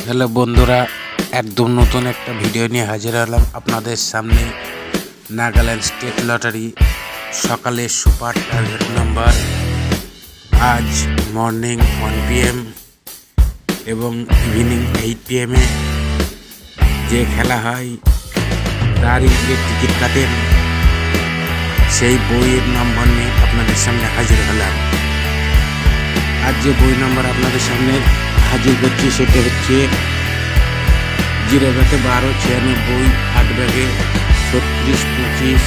Hello বন্ধুরা, একদম নতুন একটা ভিডিও নিয়ে হাজির হলাম আপনাদের সামনে। নাগাল্যান্ড স্টেট লটারি সকালে সুপার টার্গেট নাম্বার আজ মর্নিং 1 PM এবং ইভিনিং 8 PM যে খেলা হয় তারই যে টিকিট কাটেন সেই বইয়ের নম্বর নিয়ে আপনাদের সামনে হাজির হলাম। আজ যে বই নম্বর আপনাদের সামনে হাজির করছি সেটা হচ্ছে 0 ব্যাগে 12 96, 8 ব্যাগে 36 25,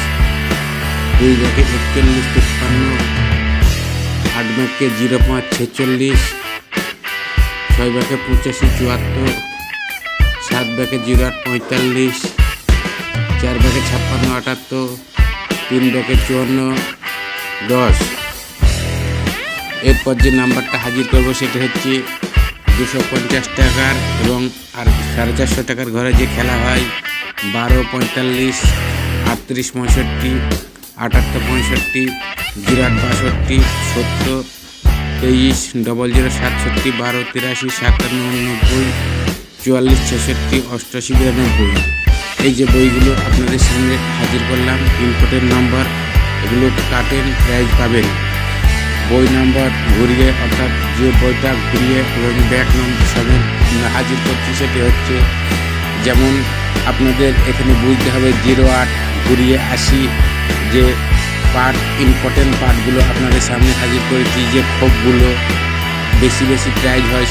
2 ব্যাগে 41 53, 8 ব্যাগে 05 46, 6 ব্যাগে 85 74, 7 ব্যাগে 08 45, 4 ব্যাগে 56 78, 3 ব্যাগে 54 10। এরপর যে নাম্বারটা হাজির করবো সেটা হচ্ছে 250 টাকার এবং আর 450 টাকার ঘরে যে খেলা হয় 12 45, 38 65, 78 65, 08 62, 70 23, 00 67, 12 83, 57 90, 44 66, 88 92। এই যে বইগুলো আপনাদের সামনে হাজির করলাম, ইম্পোর্টের নাম্বার, এগুলো কাটেন প্রাইজ পাবেন। বই নাম্বার ঘুরিয়ে অর্থাৎ যে বইটা ঘুরিয়ে এবং ব্যাক নম্বর সমেত হাজির করছি সেটি হচ্ছে, যেমন আপনাদের এখানে বুঝতে হবে 08 ঘুরিয়ে 80 যে পার্ট, ইম্পর্টেন্ট পার্টগুলো আপনাদের সামনে হাজির করেছি। যে খোপগুলো বেশি প্রাইজ হয়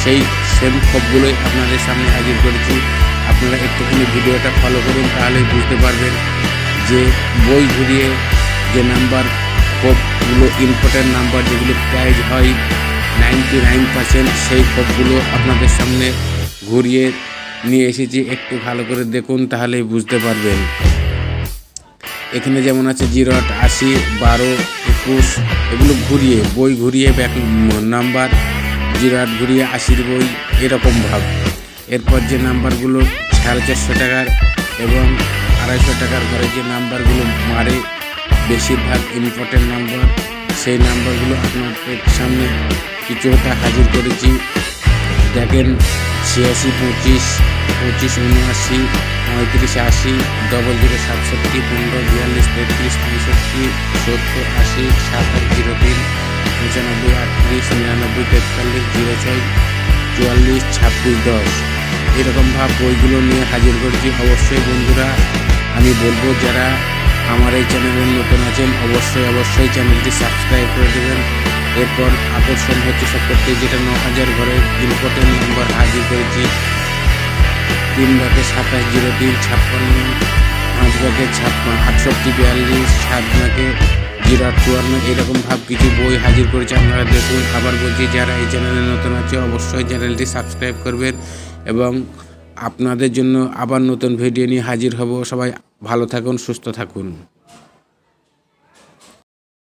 সেই সেম খোপগুলোই আপনাদের সামনে হাজির করেছি। আপনারা একটুখানি ভিডিওটা ফলো করুন, তাহলেই বুঝতে পারবেন যে বই ঘুরিয়ে যে নাম্বার খোপগুলো, ইম্পর্টেন্ট নাম্বার যেগুলো প্রাইজ হয় 99%, সেই খোপগুলো আপনাদের সামনে ঘুরিয়ে নিয়ে এসেছি। একটু ভালো করে দেখুন, তাহলেই বুঝতে পারবেন। এখানে যেমন আছে 08 80 12 21, এগুলো ঘুরিয়ে বই ঘুরিয়ে ব্যাক নাম্বার 08 ঘুরিয়ে 80 বই এরকম ভাব। এরপর যে নাম্বারগুলো 450 টাকার এবং 250 টাকার ঘরে যে নাম্বারগুলো মারে বেশিরভাগ ইম্পর্টেন্ট নাম্বার, সেই নাম্বারগুলো আপনাদের সামনে কিছুটা হাজির করেছি। দেখেন 86 25, 25 79, 35 80, 00 67, 15 42, 33 65, 70 80, 27 03, 95 38, 99 43, 06 44 26 10। এরকম ভাব বইগুলো নিয়ে হাজির করেছি। অবশ্যই বন্ধুরা, আমি বলবো যারা আমার এই চ্যানেলে নতুন আছেন অবশ্যই চ্যানেলটি সাবস্ক্রাইব করে দেবেন। এরপর আকর্ষণ হচ্ছে সবথেকে যেটা 9000 ঘরের ইম্পর্টেন্ট নাম্বার হাজির করেছি। 3 ব্যাগে 27 03 56, 5 ব্যাগে 68 42, 7 ব্যাগে 08 54, এরকম ভাব কিছু বই হাজির করেছে। আপনারা দেখুন। আবার বলছি, যারা এই চ্যানেলে নতুন আছে অবশ্যই চ্যানেলটি সাবস্ক্রাইব করবেন এবং আপনাদের জন্য আবার নতুন ভিডিও নিয়ে হাজির হব। সবাই ভালো থাকুন, সুস্থ থাকুন।